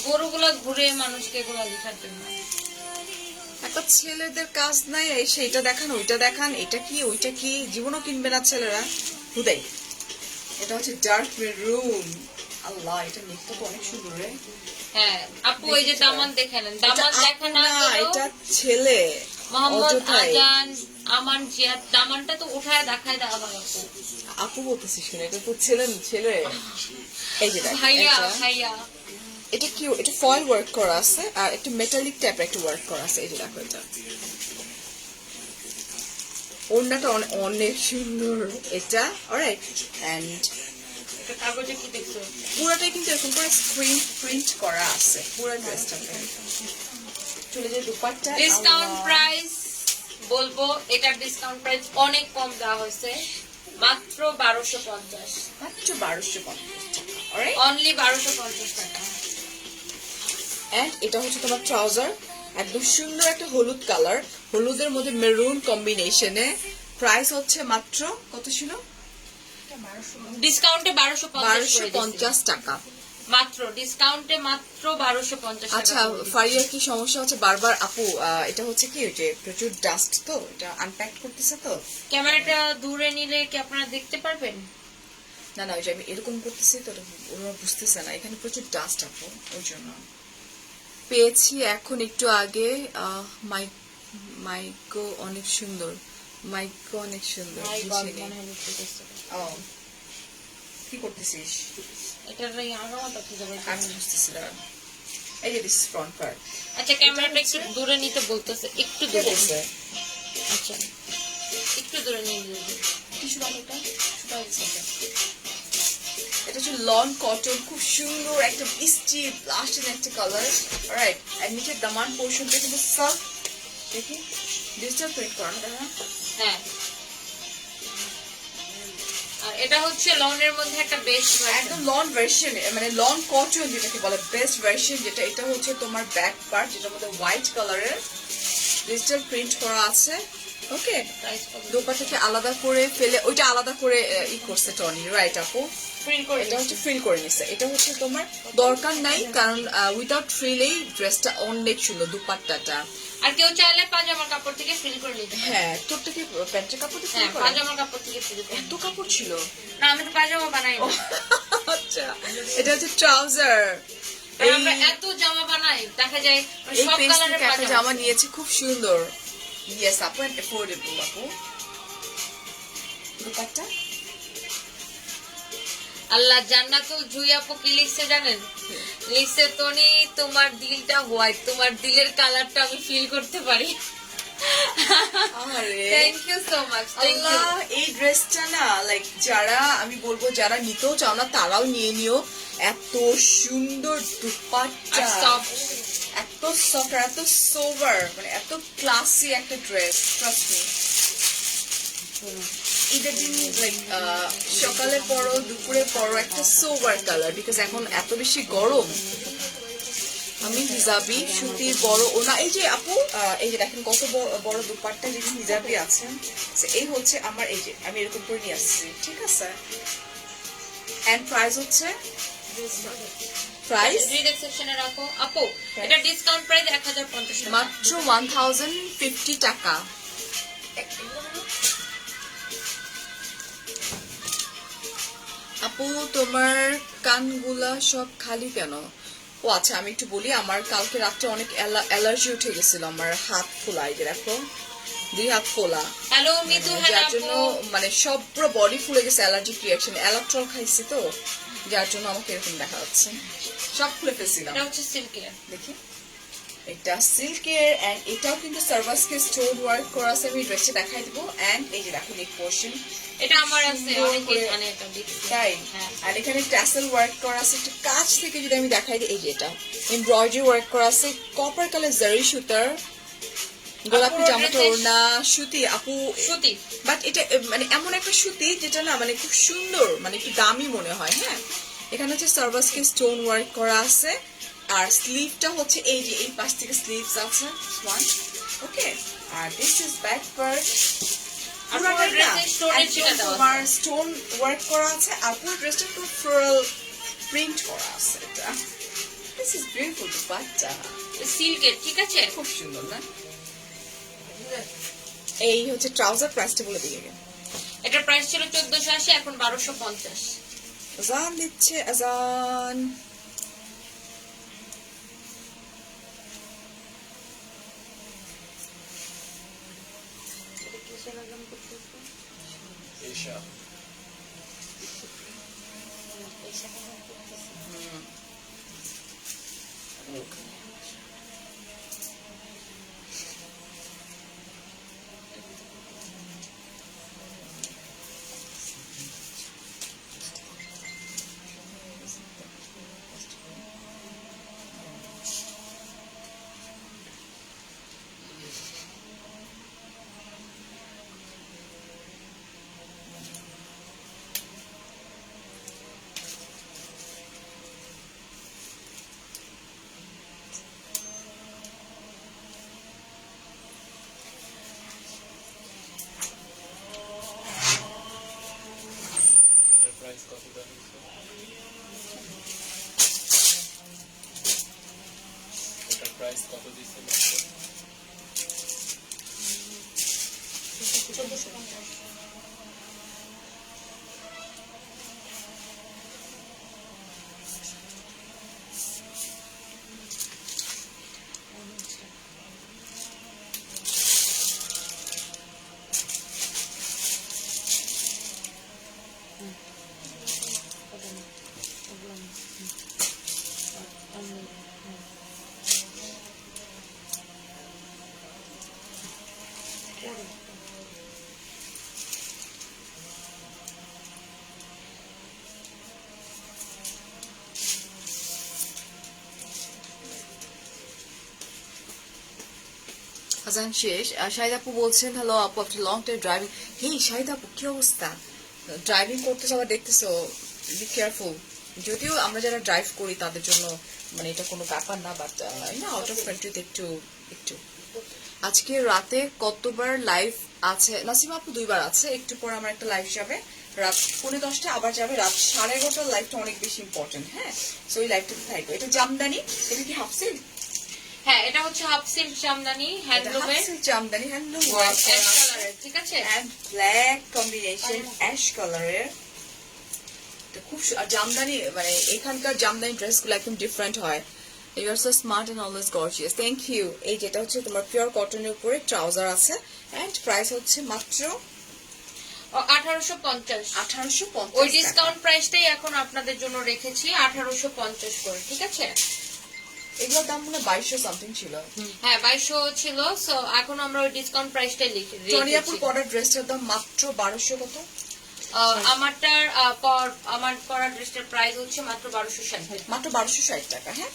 A: গরুগুলা ঘুরে মানুষকে এগুলো দেখার জন্য।
B: একটা ছেলেদের কাজ নাই, এই সেইটা দেখান, ওইটা দেখান, এটা কি ওইটা কি, জীবনও কিনবে না ছেলেরা হুদাই। এটা হচ্ছে ডার্ক মেরুন। আল্লাহ, এটা নেকটা তো অনেক সুন্দর রে।
A: হ্যাঁ আপু, এই যে দামান দেখে নেন, দামান
B: এটা
A: দেখা না
B: আপু না,
A: গেলেও
B: এটা ছেলে
A: মোহাম্মদ
B: অযথাই।
A: আজান, আমান জিয়াদ, দামানটা তো উঠায় দেখায় দেওয়া হয় আপু।
B: আপু বলতেছিস শুনে, এটা তো ছেলে ছেলে। এই যে দেখ,
A: ভাইয়া
B: এটা-
A: ভাইয়া
B: এটা কি, এটা ফয়েল ওয়ার্ক করা আছে আর একটু মেটালিক টাইপের একটা ওয়ার্ক করা আছে। এই যে দেখো, এটা ওড়নাটা অনেক সুন্দর এটা। অলরাইট, এন্ড
A: এটা কাগজে কি দেখছো?
B: পুরোটাই কিন্তু এরকম করে স্ক্রিন প্রিন্ট করা আছে পুরো ড্রেসটাতে। চলে যে দুপাট্টা,
A: ডিসকাউন্ট প্রাইস বলবো, এটার ডিসকাউন্ট প্রাইস অনেক কম দেওয়া হয়েছে, মাত্র 1250,
B: মাত্র 1250 টাকা। অলরাইট,
A: অনলি 1250 টাকা।
B: এন্ড এটা হচ্ছে তোমার ট্রাউজার, একদম সুন্দর একটা হলুদ কালার, হলুদের মধ্যে মেরুন কম্বিনেশনে। প্রাইস হচ্ছে মাত্র কত ছিল?
A: ডিসকাউন্টে 1250
B: টাকা।
A: মাত্র ডিসকাউন্টে মাত্র 1250 টাকা।
B: আচ্ছা, ফারিয়ার কি সমস্যা হচ্ছে বারবার? আপু, এটা হচ্ছে কি, ওই যে প্রচুর ডাস্ট, তো এটা আনপ্যাক করতেছে তো।
A: ক্যামেরাটা দূরে নিলে কি আপনারা দেখতে পারবেন?
B: না না, ওই যে আমি এরকম করতেছি তো, ওরা বুঝতেছে না, এখানে প্রচুর ডাস্ট আপু, ওই জন্য। পেয়েছি এখন একটু আগে। মাইকো অনেক সুন্দর, মাইকো অনেক সুন্দর।
A: My God,
B: বুঝিনি।
A: মনে হয় বুঝতেছে।
B: ও, কি করতেছিস?
A: এটার এই আগামাটা খুঁজে বের করতে
B: আমি
A: হবে।
B: বুঝতেছি না। এই যে দিস ফ্রন্ট পার্ট
A: আচ্ছা, ক্যামেরাটা একটু দূরে নিতে বলতেছে, একটু দূরে।
B: বলছে
A: আচ্ছা, একটু দূরে নিয়ে যাবে।
B: কি সুন্দর এটা, সুন্দর হচ্ছে এটা। এটা হচ্ছে লন কটন, খুব সুন্দর একটা মিষ্টি ব্লাস্টেড একটা কালার। অলরাইট, আর নিচের দামান পোর্শনটা কিন্তু সফট, দেখি ডিজিটাল প্রিন্ট করা না?
A: হ্যাঁ, আর এটা হচ্ছে লনের মধ্যে একটা বেস্ট
B: একদম লন ভার্সন, মানে লন কটন যেটাকে বলে বেস্ট ভার্সন, যেটা এটা হচ্ছে তোমার ব্যাক পার্ট, যেটার মধ্যে হোয়াইট কালারের ডিজিটাল প্রিন্ট করা আছে। ওকে, দোপাটাকে আলাদা করে ফেলে ওইটা আলাদা করে ই করছে টনি, রাইট আপু?
A: প্রিন্ট করে
B: এটা হচ্ছে ফ্রিল করে নিছে। এটা হচ্ছে তোমার দরকার নাই, কারণ উইদাউট ফ্রিলেই ড্রেসটা অনেক সুন্দর দুপাট্টাটা।
A: আর কেউ চাইলে পাজামার কাপড় থেকে ফিল করে নিতে পারে।
B: হ্যাঁ, তোরটা কি প্যান্টের কাপড় দিয়ে
A: হ্যাঁ
B: ফ্রিল করে?
A: পাজামার কাপড় থেকে ফিল করে।
B: এত কাপড় ছিল?
A: না আমি তো পাজামা বানাই না।
B: আচ্ছা, এটা হচ্ছে ট্রাউজার।
A: আর আমরা এত জামা বানাই দেখা যায়
B: এই
A: সব
B: পেজ
A: কালারের
B: থেকে একটা
A: পাজামা।
B: জামা নিয়েছি, খুব সুন্দর। ইয়েস আপু, এন্ড অ্যাফোর্ডেবল আপু। দুপাট্টা
A: আল্লাহ জান্নাতুল জুই আপু কি লিখছে জানেন? লিখছে তনি তোমার দিলটা হোয়াইট, তোমার দিলের কালারটা আমি ফিল করতে পারি।
B: আরে
A: thank you so much, thank you.
B: আল্লাহ, এই ড্রেসটা না লাইক যারা আমি বলবো যারা নিতেও চাও না তারাও নিয়ে নিও। এত সুন্দর দুপাট্টা,
A: আর soft।
B: এত সফট, এত সোভার, মানে এত ক্লাসি একটা ড্রেস। ট্রাস্ট মি, ঈদের দিন লাইক সকালে পরো দুপুরে পরো একটা সোভার কালার, বিকজ এখন এত বেশি গরম। আমি হিজাবি সুতির বড় ওনা, এই যে আপু এই যে দেখেন কত বড় দুপাট্টা, যে হিজাবি আছে। এই হচ্ছে আমার, এই যে আমি এরকম করে নিয়ে আসছি, ঠিক আছে। এন্ড প্রাইস হচ্ছে প্রাইস
A: রিডেক্স সেকশনে রাখো আপু। এটা ডিসকাউন্ট প্রাইস 1050 টাকা।
B: মাত্র 1050 টাকা। আপু তোমার কানগুলা সব খালি কেন? ও আচ্ছা, আমি একটু বলি, আমার কালকে রাত্রে অনেক অ্যালার্জি উঠে গেছিল, আমার হাত ফোলা, এই যে দেখো 2 হাত ফোলা,
A: হ্যালো মিতু, হ্যালো
B: যার
A: আপু।
B: জন্য মানে সব পুরো বডি ফুলে গেছে, অ্যালার্জিক রিয়াকশন। অ্যালাট্রল খাইছি তো, যার জন্য আমাকে এরকম দেখা যাচ্ছে, সব খুলে ফেলছিলাম।
A: এটা হচ্ছে সিল্কের।
B: দেখি, এটা সিল্কের, এন্ড এটাও কিন্তু সার্ভাসকে স্টোন ওয়ার্ক করা আছে। আমি ড্রেসটা দেখাই দিব। এন্ড এই যে দেখো নেক পোর্শন,
A: এটা আমার আছে
B: সুন্দর
A: অনেক
B: করে-
A: মানে এটা দেখছি।
B: তাই।
A: হ্যাঁ।
B: আর এখানে ট্যাসেল ওয়ার্ক করা আছে, একটু কাছ থেকে যদি আমি দেখাই দিই, এই যে এটা এমব্রয়ডারি ওয়ার্ক করা আছে, কপার কালার জারি সুতার, গোলাপি
A: আপুর
B: জামাটা
A: dress-এ
B: ওড়না সুতি আপু।
A: সুতি।
B: বাট এটা মানে এমন একটা সুতি যেটা না মানে খুব সুন্দর, মানে একটু দামি মনে হয়। হ্যাঁ, এখানে হচ্ছে সার্ভাসকে স্টোন ওয়ার্ক করা আছে, আর স্লিভটা হচ্ছে এই যে এই পাশ থেকে স্লিভস আছে ওয়ান। ওকে, আর দিস ইজ ব্যাক পার্ট।
A: আপুর dress-এ stone-এর ছিটা দেওয়া আছে।
B: তোমার স্টোন ওয়ার্ক করা আছে, আর পুরো ড্রেসটা পুরো ফ্লোরাল প্রিন্ট করা আছে। এটা দিস ইজ বিউটিফুল দুপাট্টা,
A: সিল্কের, ঠিক আছে।
B: খুব সুন্দর না? এই হচ্ছে ট্রাউজার, প্রাইসটা বলে দিয়ে গেল।
A: এটার প্রাইস ছিল 1480, এখন 1250।
B: আজান দিচ্ছে, আজান।
D: প্রাইস কত দেওয়া হয়েছে? এটার প্রাইস কত দিচ্ছে?
A: 1450।
B: আজান শেষ। শাহিদ আপু বলছেন হ্যালো আপু, আফটার লং টাইম ড্রাইভিং। হেই শাহিদ আপু, কি অবস্থা? ড্রাইভিং করতে সবাই দেখতেছো, বি কেয়ারফুল। যদিও আমরা যারা ড্রাইভ করি তাদের জন্য মানে এটা কোনো ব্যাপার না, বাট না আউট অফ কান্ট্রিতে একটু একটু। আজকে রাতে কতবার লাইভ আছে? নাসিমা আপু 2বার আছে, একটু পর আমার একটা লাইভ যাবে রাত 10:30 আবার যাবে রাত 11:30। লাইভটা অনেক বেশি ইম্পর্টেন্ট, হ্যাঁ, সো ওই লাইভটাতে থাকবে। এটা জামদানি, এটা কি হাফ সিল্ক?
A: হ্যাঁ, এটা হচ্ছে হাফ সিল্ক জামদানি, হ্যান্ডলুমের,
B: জামদানি হ্যান্ডলুম
A: অ্যাশ কালারের, ঠিক আছে?
B: and black combination অ্যাশ কালারের। খুব জামদানি মানে এখানকার জামদানি ড্রেসগুলো একদম ডিফারেন্ট হয়। You are so smart and always gorgeous, thank you. এই যেটা হচ্ছে তোমার পিওর কটনের উপরে ট্রাউজার আছে এন্ড প্রাইস হচ্ছে মাত্র
A: 1850।
B: 1850।
A: ওই ডিসকাউন্ট প্রাইসটাই এখন আপনাদের জন্য রেখেছি 1850 করে, ঠিক আছে?
B: এগুলোর দাম মনে 2200 সামথিং ছিল।
A: হ্যাঁ, 2200 ছিল, সো এখন আমরা ওই ডিসকাউন্ট প্রাইসটাই
B: টনিয়াপুর
A: রেখেছি।
B: পরা ড্রেসটার দাম মাত্র 1200 কত?
A: আমার পরা ড্রেসটার প্রাইস হচ্ছে মাত্র 1260।
B: মাত্র 1260 টাকা। হ্যাঁ,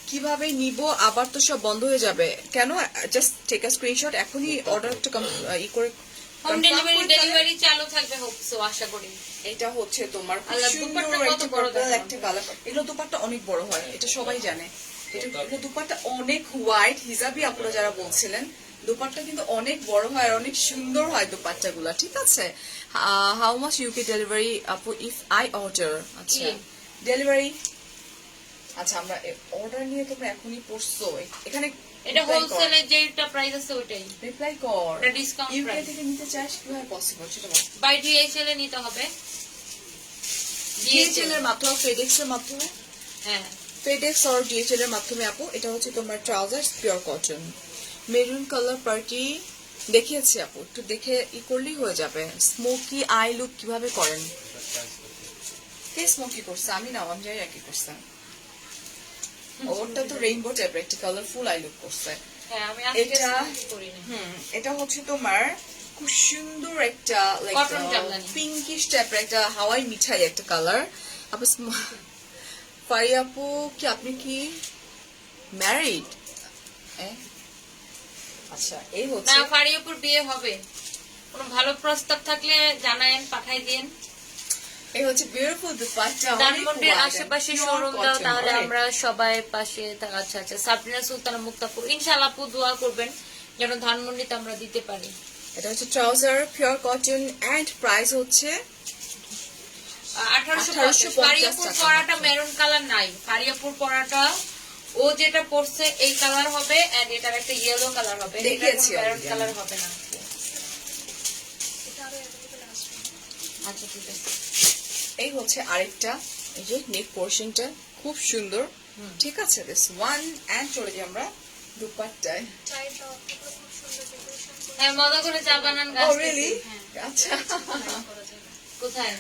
B: কিভাবে নিব? আবার তো সব বন্ধ হয়ে যাবে কেন? জাস্ট টেক আ স্ক্রিনশট, এখনই অর্ডারটা ই করে
A: হোম ডেলিভারি চালু থাকবে, হোপ সো, আশা করি।
B: এটা হচ্ছে তোমার খুব
A: আল্লাহ,
B: সুন্দর
A: দুপাট্টা কত
B: একটা
A: বড়
B: purple
A: দেখো।
B: একটা কালার। এগুলো দুপাট্টা অনেক বড় হয়, এটা সবাই জানে। এটা দুপাট্টা অনেক হোয়াইট, হিজাবি আপনারা যারা বলছিলেন, দুপাট্টা কিন্তু অনেক বড় হয় আর অনেক সুন্দর হয় দুপাট্টাগুলো, ঠিক আছে? হাউ মাচ ইউকে ডেলিভারি আপু ইফ আই অর্ডার? আচ্ছা,
A: কি?
B: ডেলিভারি। আচ্ছা, আমরা অর্ডার নিয়ে তোমরা এখনই পড়ছো এখানে।
A: এটা হোলসেলে যেটা প্রাইস আছে ওইটাই,
B: রিপ্লাই কর।
A: এটা ডিসকাউন্ট
B: ইউকে
A: প্রাইস।
B: থেকে নিতে চাস কিভাবে পসিবল সেটা বল।
A: বাই ডিএইচএল এ নিতে হবে।
B: ডিএইচএল এর মাধ্যমে, ফেডেক্স এর মাধ্যমে,
A: হ্যাঁ,
B: ফেডেক্স আর ডিএইচএল এর মাধ্যমে আপু। এটা হচ্ছে তোমার trouser pure cotton maroon colour party দেখিয়েছি আপু, একটু দেখে ই করলেই হয়ে যাবে। স্মোকি আই লুক কিভাবে করেন? কে স্মোকি করছে? আমি না, আমি জানি কি করছে। ওরটা তো রেইনবো টাইপের একটা কালারফুল আই লুক করছে।
A: হ্যাঁ, আমি আজকে
B: এটা-
A: করি না।
B: এটা হচ্ছে তোমার খুব সুন্দর একটা
A: Cotton জামদানি।
B: পিঙ্কিশ টাইপের একটা হাওয়াই মিঠাই একটা কালার। আপু ফারিয়া আপু কি আপনি কি ম্যারিড? আচ্ছা, এই হচ্ছে
A: না, ফারিয়াপুর বিয়ে হবে, কোনো ভালো প্রস্তাব থাকলে জানায়েন, পাঠাই দিন।
B: এই হচ্ছে বিউটিফুল দুপাট্টা।
A: ধানমন্ডির আশেপাশে শোরুম দাও, তাহলে আমরা সবাই পাশে আচ্ছা আচ্ছা। সাবরিনা সুলতানা মুক্তাপুর, ইনশাআল্লাহ আপু দোয়া করবেন যেন ধানমন্ডিতে আমরা দিতে পারি।
B: এটা হচ্ছে trouser pure cotton and price হচ্ছে
A: 1850। ফারিয়াপুর
B: টাকা
A: পরাটা
B: মাত্র।
A: মেরুন কালার নাই, ফারিয়াপুর পরাটা ও যেটা পরছে এই কালার হবে, এন্ড এটার একটা ইয়েলো কালার হবে, এটা
B: দেখিয়েছি
A: মেরুন
B: already
A: কালার
B: আমি।
A: হবে না। আচ্ছা, ঠিক আছে।
B: এই হচ্ছে আরেকটা, এই যে নেক পোর্শনটা খুব সুন্দর, ঠিক আছে? দিস ওয়ান এন্ড চলে যাই আমরা দুপাট্টায়।
A: হ্যাঁ, মজা করে চা বানান
B: ও
A: গাছ
B: রিয়েলি?
A: থেকে। হ্যাঁ।
B: আচ্ছা,
A: কোথায়?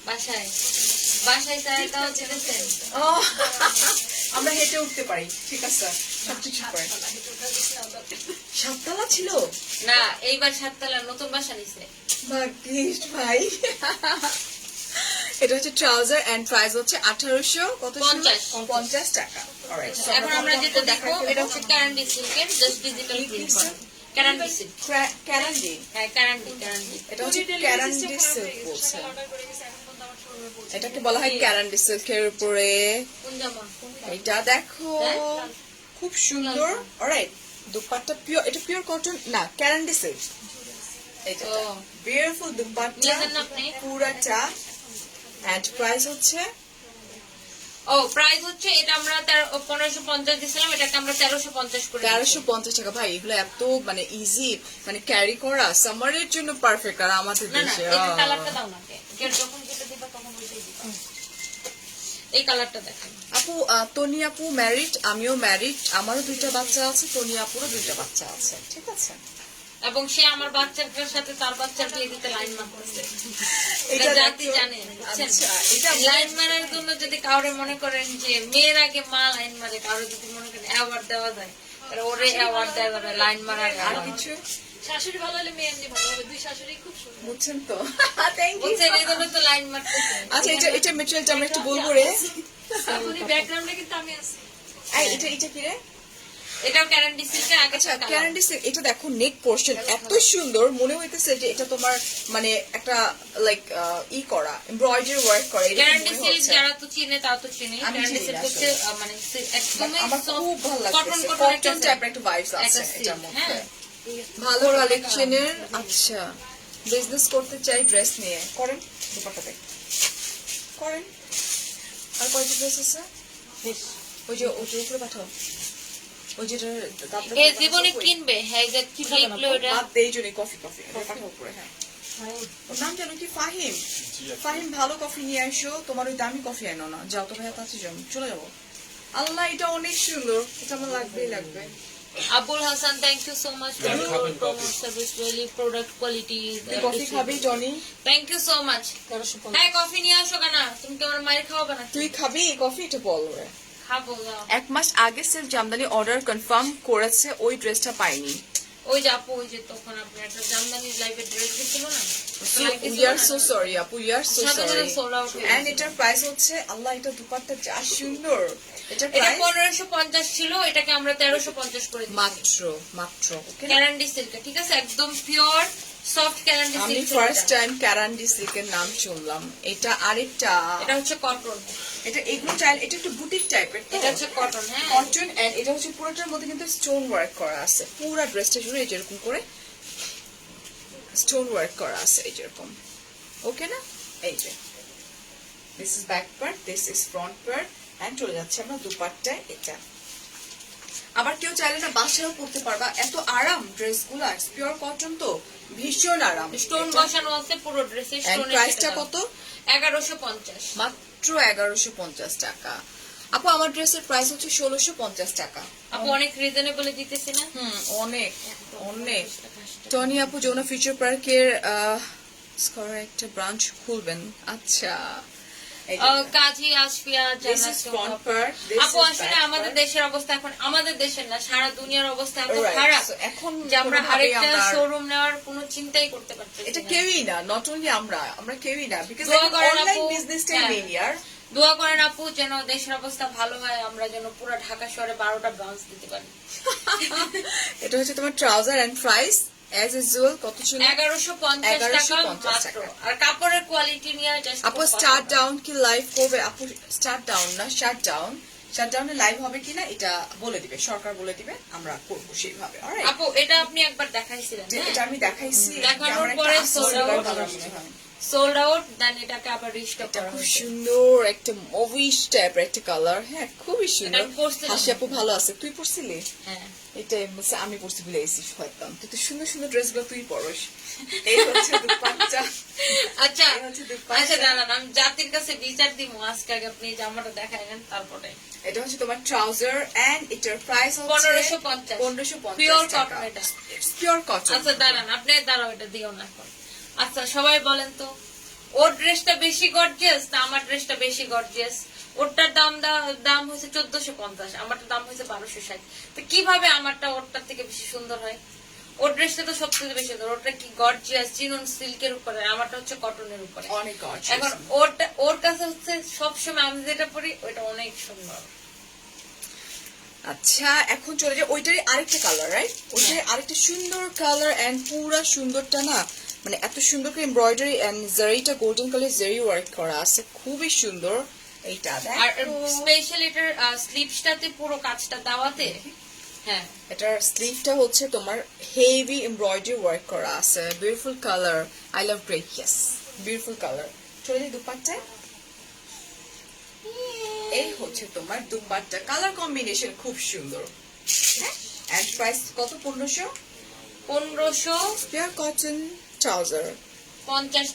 A: বাসায়। বাসায় চাটাও দিতেছেন?
B: ও, আমরা হেঁটে উঠতে পারি, ঠিক আছে? সবকিছু পারি। সাততলা ছিল?
A: না, এইবার 7 তলা নতুন বাসা নিছে।
B: ভাগ্যিস ভাই। এটা হচ্ছে ট্রাউজার এন্ড প্রাইস হচ্ছে 1800 কত ছিল? 50 টাকা। অলরাইট,
A: এখন আমরা যেটা দেখো এটা হচ্ছে ক্যারান্ডি সিল্কের, জাস্ট ডিজিটাল প্রিন্ট করা। ক্যারান্ডি সিল্ক।
B: ক্যারান্ডি।
A: হ্যাঁ, ক্যারান্ডি।
B: এটা হচ্ছে ক্যারান্ডি সিল্ক বলছে। এটাকে বলা হয় ক্যারান্ডি সিল্কের উপরে।
A: কোন জামা?
B: এটা দেখো খুব সুন্দর। অলরাইট, দুপাট্টা পিওর, এটা পিওর কটন না, ক্যারান্ডি সিল্ক। এটা
A: ও।
B: বিউটিফুল দুপাট্টা
A: নিয়েছেন না আপনি?
B: পুরাটা এন্ড প্রাইস হচ্ছে
A: ও, প্রাইস হচ্ছে এটা আমরা 1550 দিছিলাম, এটাকে আমরা 1350 করে দিচ্ছি।
B: 1350 টাকা। ভাই এগুলো এত মানে ইজি, মানে ক্যারি করা সামারের জন্য পারফেক্ট। আর আমাদের
A: না না,
B: দেশে
A: এই কালারটা দাও না, যখন যেটা দিবা তখন ওইটাই দিবা। এই কালারটা দেখেন।
B: আপু, তনি আপু ম্যারিড, আমিও ম্যারিড, আমারও 2টা বাচ্চা আছে, তনি আপুরও 2টা বাচ্চা আছে, ঠিক আছে?
A: এবং সে আমার বাচ্চাটার সাথে তার বাচ্চার বিয়ে দিতে লাইন মারতেছে।
B: এটা
A: এটা জাতি
B: দেখো।
A: জানে, বুঝছেন?
B: আচ্ছা, এটা
A: লাইন মারার জন্য যদি কাউরে মনে করেন যে মেয়ের আগে মা লাইন মারে, কাউরে যদি মনে করেন অ্যাওয়ার্ড দেওয়া যায়, তাহলে ওরে অ্যাওয়ার্ড দেওয়া যাবে লাইন মারার।
B: আর কিছু
A: শাশুড়ি ভালো হলে মেয়ে এমনি ভালো হবে, 2 শাশুড়ি খুব সুন্দর,
B: বুঝছেন তো? Thank you.
A: বুঝছেন? এই জন্য তো লাইন মারতেছে।
B: আচ্ছা, এটা মেটেরিয়ালটা আমরা একটু বলবো রে।
A: উনি ব্যাকগ্রাউন্ডে কিন্তু আমি আছি।
B: এটা কি রে?
A: এটাও ক্যারান্ডি সিল্কের আগে
B: আচ্ছা ক্যারান্ডি সিল্ক, এটা দেখো নেক পোর্শন এত সুন্দর, মনে হইতেছে যে এটা তোমার মানে একটা লাইক ই করা এমব্রয়ডারি ওয়ার্ক করা এরকম
A: ক্যারান্ডি
B: মনে
A: সিল্ক
B: হচ্ছে।
A: যারা তো চিনে তারা তো চিনে।
B: আমি
A: ক্যারান্ডি
B: চিনি
A: সিল্ক
B: না
A: হচ্ছে
B: আসলে।
A: মানে একদমই
B: আমার খুব ভালো
A: কটন
B: লাগছে,
A: কটন
B: কটন টাইপের একটা ভাইবস আছে
A: একটা
B: এটার
A: silk,
B: মধ্যে।
A: হ্যাঁ।
B: ভালো কালেকশনের। আচ্ছা বিজনেস করতে চাই ড্রেস নিয়ে, করেন দুপাটাতে করেন। আর কয়টা ড্রেস আছে? ওই যে ওটার উপরে পাঠাও, ওই যেটা তারপরে
A: এ জীবনে কিনবে, হ্যাঁ এই যে লিখলো এটা।
B: বাদ দেই জন্য কফি কফি এটা পাঠাও উপরে। হ্যাঁ ওর নাম জানো কি? ফাহিম। ফাহিম ভালো কফি নিয়ে আসো, তোমার ওই দামি কফি আনো না, যাও তো ভাইয়া তাতে যাও, চলে যাবো। আল্লাহ এটা অনেক সুন্দর, এটা আমার লাগবেই লাগবে।
A: Abul Hasan, thank you so much for your promote service, really product quality is
B: তুই কফি খাবি Johnny?
A: Thank you so much. হ্যাঁ কফি নিয়ে আসো কেন, তুমি কি আমার মায়ের খাওয়াবে না?
B: তুই খাবি কফি? এটা বল রে।
A: খাবো না।
B: 1 মাস আগে সেলফ জামদানি অর্ডার কনফার্ম করেছে, ওই ড্রেসটা পাইনি।
A: ওই যে আপু, ওই যে তখন আপনি একটা জামদানি লাইভে ড্রেস দিছিল না,
B: We are so sorry আপু, we are so
A: সাথে
B: sorry.
A: সাথে sold out হয়ে
B: And
A: গেছে।
B: এটার প্রাইস হচ্ছে, আল্লাহ এটা দুপাট্টা যা সুন্দর, এটার
A: এটা
B: প্রাইস
A: 1550 ছিল, এটাকে আমরা 1350 করে দিচ্ছি।
B: মাত্র মাত্র okay না?
A: ক্যারান্ডি সিল্ক, ঠিক আছে, একদম পিওর সফট ক্যারান্ডি
B: আমি
A: সিল্ক।
B: ফার্স্ট টাইম ক্যারান্ডি সিল্কের নাম শুনলাম। এটা আরেকটা,
A: এটা হচ্ছে কটন,
B: এটা এগুলো চাইল, এটা একটু বুটিক টাইপের,
A: এটা হচ্ছে কটন। হ্যাঁ
B: কটন। এন্ড এটা হচ্ছে পুরোটার মধ্যে কিন্তু স্টোন ওয়ার্ক করা আছে, পুরো ড্রেসটা জুড়ে এই যেরকম করে স্টোন ওয়ার্ক করা আছে এই যেরকম, ওকে না? এই যে this is back part, this is front part, and চলে যাচ্ছে আমরা দুপাট্টায়। এটা আবার কেউ চাইলে না বাসায়ও পরতে পারবা, এত আরাম ড্রেসগুলো, পিওর কটন তো ভীষণ আরাম।
A: স্টোন বসানো আছে পুরো ড্রেসে।
B: And
A: স্টোনের
B: প্রাইসটা কত?
A: 1150
B: মাত্র 1150 টাকা। আপু আমার ড্রেসের প্রাইস হচ্ছে 1650 টাকা।
A: আপু অনেক রিজনেবল দিতেছি না?
B: অনেক অনেক। টনি আপু যৌনা ফিউচার পার্কের একটা ব্রাঞ্চ খুলবেন? আচ্ছা এই যে
A: কাজী Asfia
B: this is front part, this
A: আপু
B: is
A: আসলে
B: back
A: আমাদের
B: part.
A: দেশের অবস্থা এখন, আমাদের দেশের না সারা দুনিয়ার অবস্থা এত
B: Right,
A: খারাপ
B: so এখন
A: যে আমরা
B: কোনোভাবেই
A: আরেকটা
B: আমরা-
A: শোরুম নেওয়ার কোনো চিন্তাই করতে পারছি
B: এটা
A: না।
B: কেউই না, নট অনলি আমরা কেউই না, বিকজ
A: দোয়া করেন
B: অনলাইন
A: আপু।
B: বিজনেসটাই
A: হ্যাঁ।
B: মেইন ইয়ার।
A: দোয়া করেন আপু যেন দেশের অবস্থা ভালো হয়, আমরা যেন পুরো ঢাকা শহরে 12টা ব্রাঞ্চ দিতে পারি।
B: এটা হচ্ছে তোমার trouser and price as usual কত ছিল?
A: 1150 টাকা
B: 1150
A: মাত্র।
B: টাকা।
A: আর কাপড়ের কোয়ালিটি নিয়ে জাস্ট
B: আপু স্টার্ট ডাউন কি লাইভ করবে? আপু স্টার্ট ডাউন না, শাট ডাউনে লাইভ হবে কিনা এটা বলে দিবে, সরকার বলে দিবে, আমরা করবো সেইভাবে। অলরাইট
A: আপু এটা আপনি একবার দেখাইছিলেন,
B: এটা আমি দেখাইছি,
A: দেখানোর
B: আমার একটা
A: পরে
B: আছে,
A: sold
B: এবার
A: out
B: ভালো
A: হয়ে
B: মনে হয়।
A: সোল্ড আউট, দেন এটাকে আবার রিস্টক
B: এটা
A: করা
B: খুব
A: হয়েছে।
B: সুন্দর একটা মুভিশ টাইপের একটা কালার, হ্যাঁ খুবই সুন্দর।
A: এটা আমি পরছিলাম।
B: হাসি আপু ভালো আছে, তুই পরছিলি?
A: হ্যাঁ
B: এটা বলছে আমি পরছি বলে এসি শয়তান, তুই তো সুন্দর সুন্দর ড্রেস গুলো তুই পরস। এই হচ্ছে দুপাট্টা।
A: আচ্ছা
B: এই হচ্ছে দুপাট্টা।
A: আচ্ছা দাঁড়ান, আমি জাতির কাছে বিচার দিব আজকে, আগে আপনি জামাটা দেখাই নেন তারপরে।
B: এটা হচ্ছে তোমার ট্রাউজার এন্ড এটার প্রাইস হচ্ছে
A: 1550
B: 1550
A: পিওর
B: টাকা।
A: কটন এটা।
B: Pure cotton.
A: আচ্ছা দাঁড়ান, আপনি দাঁড়াও, এটা দিও না এখন। আচ্ছা সবাই বলেন তো, ওর ড্রেসটা বেশি গর্জিয়াস না আমার ড্রেসটা বেশি গর্জিয়াস? ওরটার দাম হয়েছে 1450, আমারটার দাম হয়েছে 1260। তো কিভাবে আমারটা ওরটার থেকে বেশি সুন্দর হয়? ওর ড্রেসটা তো সবথেকে বেশি সুন্দর, ওরটা কি গর্জিয়াস চিনন সিল্কের উপরে, আমারটা হচ্ছে কটনের উপরে।
B: অনেক gorgeous।
A: এখন ওর কাছে হচ্ছে সবসময় আমি যেটা পরি ওইটা অনেক সুন্দর।
B: আচ্ছা এখন চলে যায় ওইটারই আরেকটা কালার, রাইট? ওইটারই আরেকটা সুন্দর কালার এন্ড পুরা সুন্দরটা না, মানে এত সুন্দর করে এমব্রয়ডারি এন্ড জারিটা গোল্ডেন কালার জারি ওয়ার্ক করা আছে, খুবই সুন্দর। এইটা
A: আর
B: দেখো,
A: স্পেশাল এটার স্লিপসটাতে পুরো কাজটা দেওয়াতে, হ্যাঁ
B: এটার স্লিভটা হচ্ছে তোমার হেভি এমব্রয়ডারি ওয়ার্ক করা আছে, beautiful colour, I love grey, yes beautiful colour. চলে যাই দুপাট্টায়। এই হচ্ছে তোমার দুপাট্টা, কালার কম্বিনেশন খুব সুন্দর। এন্ড প্রাইস কত? 1500।
A: 1550
B: পিওর কটন ট্রাউজার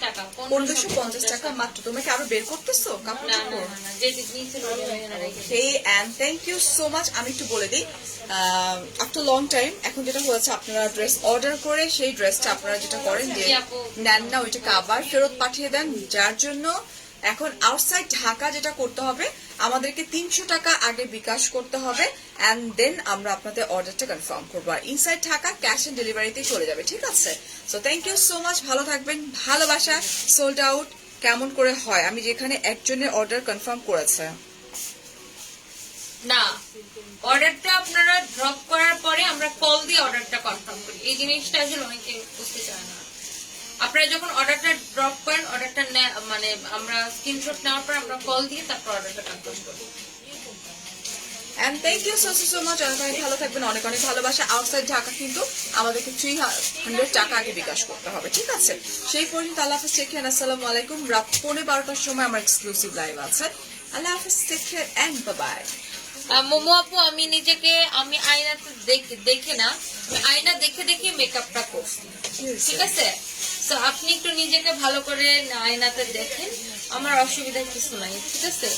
A: টাকা।
B: 1550 টাকা মাত্র। তোমাকে আরো বের করতেছো কাপড়
A: না না
B: চোপড়?
A: না, যে নিয়েছিল ওইখানে রেখে দিই।
B: Okay, and thank you so much. আমি একটু বলে দিই, আফটার লং টাইম এখন যেটা হয়েছে, আপনারা ড্রেস অর্ডার করে সেই ড্রেসটা আপনারা যেটা করেন যে নেন না, ওইটাকে আবার ফেরত পাঠিয়ে দেন, যার জন্য এখন আউটসাইড ঢাকা যেটা করতে হবে, আমাদেরকে 300 টাকা আগে বিকাশ করতে হবে, এন্ড দেন আমরা আপনাদের অর্ডারটা কনফার্ম করবো। আর ইনসাইড ঢাকা ক্যাশ অন ডেলিভারিতে চলে যাবে, ঠিক আছে? So thank you so much, ভালো থাকবেন। ভালোবাসা। সোল্ড আউট কেমন করে হয়? আমি যেখানে একজনের অর্ডার কনফার্ম করেছে,
A: না, অর্ডারটা আপনারা ড্রপ করার পরে আমরা কল দিয়ে অর্ডারটা কনফার্ম করি। এই জিনিসটা আসলে অনেকে বুঝতে চায় না। আপনারা যখন অর্ডারটা ড্রপ করেন, অর্ডারটা মানে আমরা স্ক্রিনশট নেওয়ার পর আমরা কল দিয়ে তারপর অর্ডারটা কনফার্ম করি।
B: And thank you so much. অনেক অনেক ভালো থাকবেন, অনেক অনেক ভালোবাসা। আউটসাইড ঢাকা কিন্তু আমাদেরকে 300 টাকা আগে বিকাশ করতে হবে, ঠিক আছে? সেই পর্যন্ত আল্লাহ হাফিজ, টেক কেয়ার, আসসালামু আলাইকুম। রাত 12:15টার সময় আমার এক্সক্লুসিভ লাইভ আছে। আল্লাহ হাফিজ, take care and bye bye.
A: Momo আপু, আমি নিজেকে আমি আয়নাতে দেখে না, আমি আয়না দেখে দেখে মেকআপটা করছি, ঠিক আছে? তো আপনি একটু নিজেকে ভালো করে আয়নাতে দেখেন, আমার অসুবিধা কিছু নাই, ঠিক আছে?